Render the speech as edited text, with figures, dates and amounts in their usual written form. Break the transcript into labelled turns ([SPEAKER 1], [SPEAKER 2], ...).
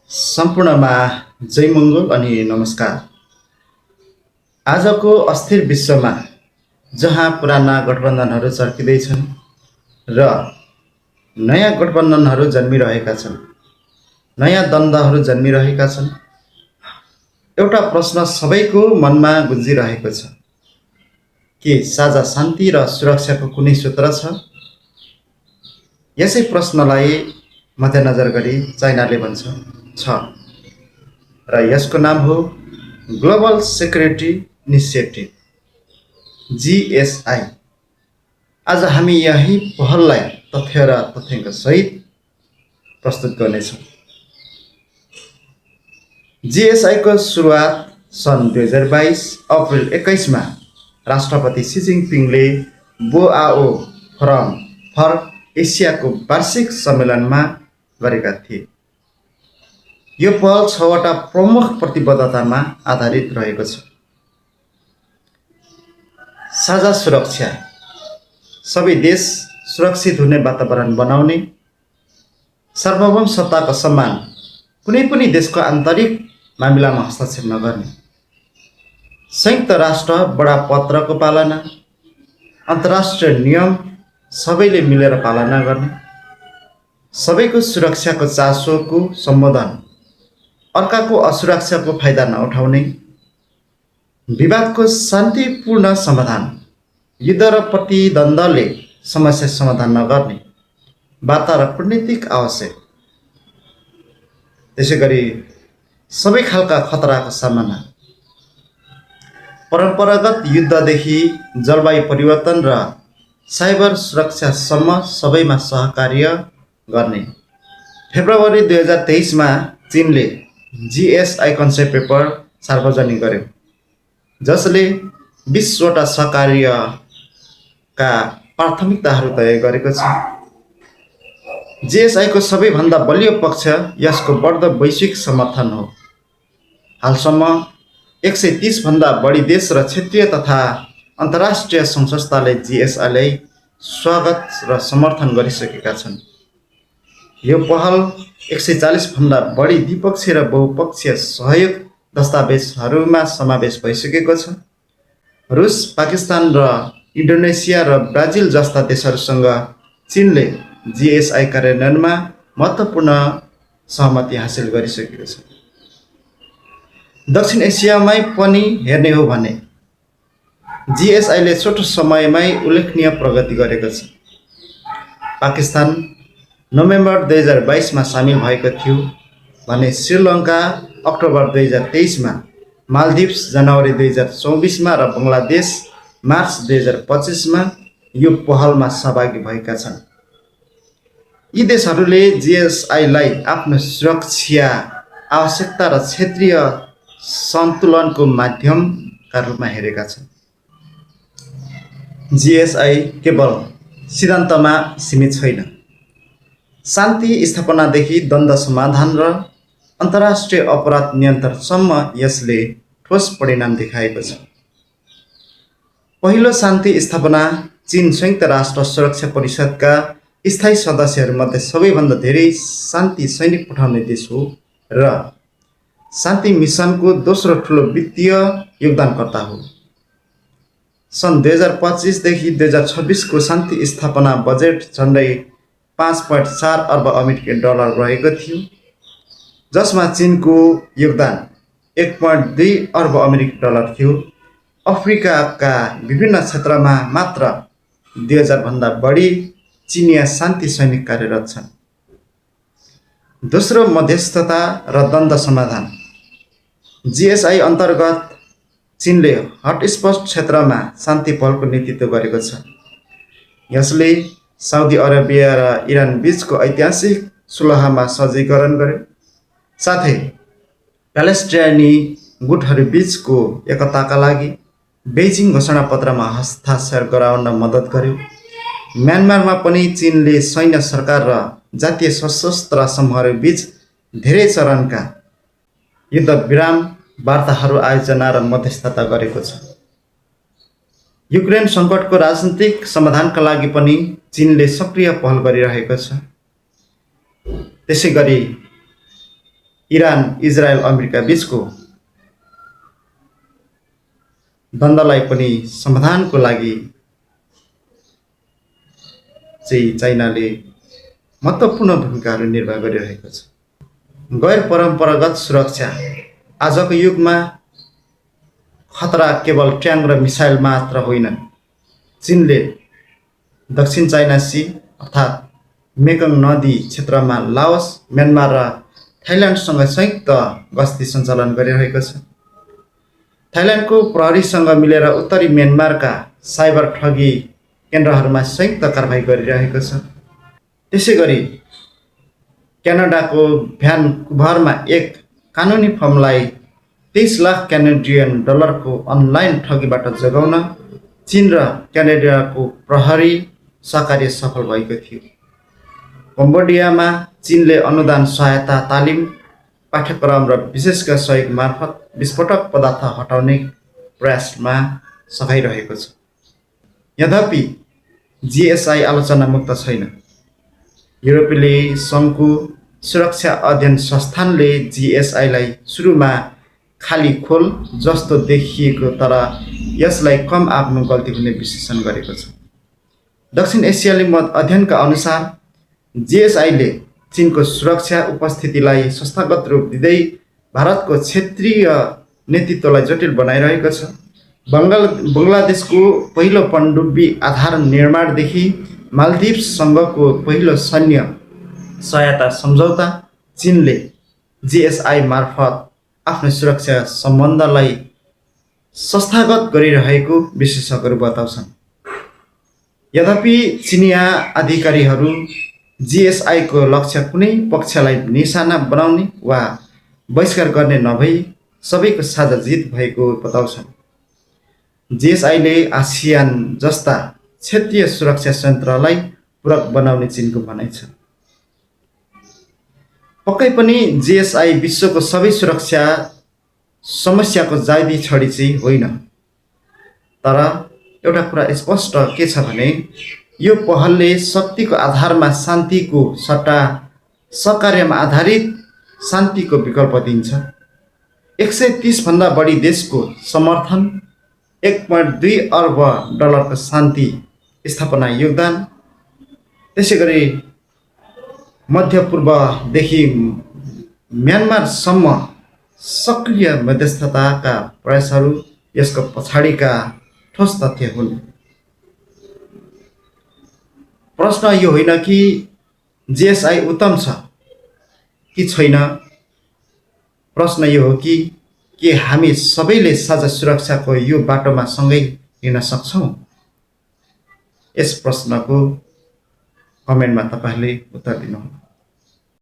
[SPEAKER 1] सम्पूर्णमा जय मङ्गल अनि नमस्कार। आजको अस्थिर विश्वमा जहाँ पुराना गठबन्धनहरू चर्किँदैछन् र नयाँ गठबन्धनहरू जन्मिरहेका छन्, नयाँ द्वन्द्वहरू जन्मिरहेका छन्, एउटा प्रश्न सबैको मनमा गुन्जिरहेको छ के साझा शान्ति र सुरक्षाको कुनै सूत्र छ? यसै प्रश्नलाई मध्यनजर गरी चाइनाले भन्छ छ र यसको नाम हो ग्लोबल सेक्युरिटी इनिसिएटिभ जीएसआई। आज हामी यही पहललाई तथ्य र तथ्याङ्क सहित प्रस्तुत गर्नेछौँ। जीएसआई को सुरुवात सन् 2022 अप्रिल 21 मा राष्ट्रपति सी जिनपिङले बोआओ फोरम फर एसियाको वार्षिक सम्मेलनमा गरेका थिए। यो पहल 6वटा प्रमुख प्रतिबद्धतामा आधारित रहेको छ। साझा सुरक्षा, सबै देश सुरक्षित हुने वातावरण बनाउने, सार्वभौम सत्ताको सम्मान, कुनै पनि देशको आन्तरिक मामिलामा हस्तक्षेप नगर्ने, संयुक्त राष्ट्र बडापत्रको पालना, अन्तर्राष्ट्रिय नियम सबैले मिलेर पालना गर्ने, सबैको सुरक्षाको चासोको सम्बोधन, अर्काको असुरक्षाको फाइदा नउठाउने, विवादको शान्तिपूर्ण समाधान, युद्ध र प्रतिद्वन्द्वले समस्या समाधान नगर्ने, वार्ता र कूटनीतिक आवश्यक, त्यसैगरी सबै खालका खतराको सामना, परम्परागत युद्धदेखि जलवायु परिवर्तन र साइबर सुरक्षासम्म सबैमा सहकार्य गर्ने। फेब्रुअरी 2023 मा चीनले जीएसआई कन्सेप्ट पेपर सार्वजनिक गर्यो, जसले 20वटा सहकार्यका प्राथमिकताहरू तय गरेको छ। जीएसआई को सबैभन्दा बलियो पक्ष यसको बढ्दो वैश्विक समर्थन हो। हालसम्म 130 भन्दा बढी देश र क्षेत्रीय तथा अन्तर्राष्ट्रिय संस्थाले जीएसआईलाई स्वागत र समर्थन गरिसकेका छन्। यो पहल 140 भन्दा बढी द्विपक्षीय र बहुपक्षीय सहयोग दस्तावेजहरूमा समावेश भइसकेको छ। रुस, पाकिस्तान र इन्डोनेसिया र ब्राजिल जस्ता देशहरूसँग चीनले जीएसआई कार्यान्वयनमा महत्त्वपूर्ण सहमति हासिल गरिसकेको छ। दक्षिण एसियामै पनि हेर्ने हो भने जीएसआईले छोटो समयमै उल्लेखनीय प्रगति गरेको छ। पाकिस्तान नोभेम्बर 2022 मा सामेल भएको थियो भने श्रीलङ्का अक्टोबर 2023 मा, मालदिभ्स जनवरी 2024 मा र बङ्गलादेश मार्च 2025 मा यो पहलमा सहभागी भएका छन्। यी देशहरूले जीएसआईलाई आफ्नो सुरक्षा आवश्यकता र क्षेत्रीय सन्तुलनको माध्यमका रूपमा हेरेका छन्। जीएसआई केवल सिद्धान्तमा सीमित छैन। शान्ति स्थापनादेखि द्वन्द्व समाधान र अन्तर्राष्ट्रिय अपराध नियन्त्रणसम्म यसले ठोस परिणाम देखाएको छ। पहिलो शान्ति स्थापना चीन संयुक्त राष्ट्र सुरक्षा परिषदका स्थायी सदस्यहरूमध्ये सबैभन्दा धेरै शान्ति सैनिक पठाउने देश हो र शान्ति मिसनको दोस्रो ठुलो वित्तीय योगदानकर्ता हो। सन् 2025 देखि 2026 को शान्ति स्थापना बजेट झन्डै 5.4 अर्ब अमेरिकी डलर रहेको थियो, जसमा चीनको योगदान 1.2 अर्ब अमेरिकी डलर थियो। अफ्रिकाका विभिन्न क्षेत्रमा मात्र 2000 भन्दा बढी चिनिया शान्ति सैनिक कार्यरत छन्। दोस्रो, मध्यस्थता र द्वन्द्व समाधान। जीएसआई अन्तर्गत चीनले हटस्पट क्षेत्रमा शान्ति पहलको नेतृत्व गरेको छ। यसले साउदी अरेबिया र इरान बीचको ऐतिहासिक सुलहमा सजीकरण गर्यो, साथै प्यालेस्टाइनी गुटहरू बीचको एकताका लागि बेइजिङ घोषणापत्रमा हस्ताक्षर गराउन मद्दत गर्यो। म्यानमारमा पनि चीनले सैन्य सरकार र जातीय सशस्त्र समूहहरू बीच धेरै चरणका युद्धविराम वार्ताहरू आयोजना र मध्यस्थता गरेको छ। युक्रेन सङ्कटको राजनीतिक समाधानका लागि पनि चीनले सक्रिय पहल गरिरहेको छ। त्यसैगरी इरान, इजरायल, अमेरिका बीचको द्वन्द्वलाई पनि समाधानको लागि चाहिँ चाइनाले महत्त्वपूर्ण भूमिकाहरू निर्वाह गरिरहेको छ। गैर परम्परागत सुरक्षा आजको युगमा खतरा केवल ट्याङ्क र मिसाइल मात्र होइनन्। चीनले दक्षिण चाइना सी अर्थात् मेकङ नदी क्षेत्रमा लाओस, म्यानमार र थाइल्यान्डसँग संयुक्त गस्ती सञ्चालन गरिरहेको छ। थाइल्यान्डको प्रहरीसँग मिलेर उत्तरी म्यानमारका साइबर ठगी केन्द्रहरूमा संयुक्त कारबाही गरिरहेको छ। त्यसैगरी क्यानाडाको भ्यानकुभरमा एक कानुनी फर्मलाई 23 लाख क्यानेडियन डलरको अनलाइन ठगीबाट जोगाउन चीन र क्यानाडाको प्रहरी सहकार्य सफल भएको थियो। कम्बोडियामा चीनले अनुदान, सहायता, तालिम, पाठ्यक्रम र विशेषज्ञ सहयोग मार्फत विस्फोटक पदार्थ हटाउने प्रयासमा सघाइरहेको छ। यद्यपि जिएसआई आलोचना मुक्त छैन। युरोपेली सङ्घको सुरक्षा अध्ययन संस्थानले जिएसआईलाई सुरुमा खाली खोल जस्तो देखिएको तर यसलाई कम आफ्नो गल्ती हुने विश्लेषण गरेको छ। दक्षिण एसियाली मत अध्ययनका अनुसार जिएसआईले चीनको सुरक्षा उपस्थितिलाई संस्थागत रूप दिँदै भारतको क्षेत्रीय नेतृत्वलाई जटिल बनाइरहेको छ। बङ्गलादेशको पहिलो पनडुब्बी आधार निर्माणदेखि मालदिभ्ससँगको पहिलो सैन्य सहायता सम्झौता चीनले जिएसआई मार्फत आफ्नो सुरक्षा सम्बन्धलाई संस्थागत गरिरहेको विशेषज्ञहरू बताउँछन्। यद्यपि चिनिया अधिकारीहरू जिएसआईको लक्ष्य कुनै पक्षलाई निशाना बनाउने वा बहिष्कार गर्ने नभई सबैको साझा जित भएको बताउँछन्। जिएसआईले आसियान जस्ता क्षेत्रीय सुरक्षा तन्त्रलाई पूरक बनाउने चीनको भनाइ छ। पक्कै पनि जिएसआई विश्वको सबै सुरक्षा समस्याको जायदी छडी चाहिँ होइन। तर एउटा कुरा स्पष्ट के छ भने यो पहलले शक्तिको आधारमा शान्तिको सट्टा सहकार्यमा आधारित शान्तिको विकल्प दिन्छ। 130 भन्दा बढी देशको समर्थन, 1.2 अर्ब डलरको शान्ति स्थापना योगदान, त्यसैगरी मध्यपूर्वदेखि म्यानमारसम्म सक्रिय मध्यस्थताका प्रयासहरू यसको पछाडिका ठोस तथ्य हुन्। प्रश्न यो होइन कि जिएसआई उत्तम छ कि छैन, प्रश्न यो हो कि के हामी सबैले साझा सुरक्षाको यो बाटोमा सँगै हिँड्न सक्छौँ? यस प्रश्नको कमेन्टमा तपाईँहरूले उत्तर दिनुहोला।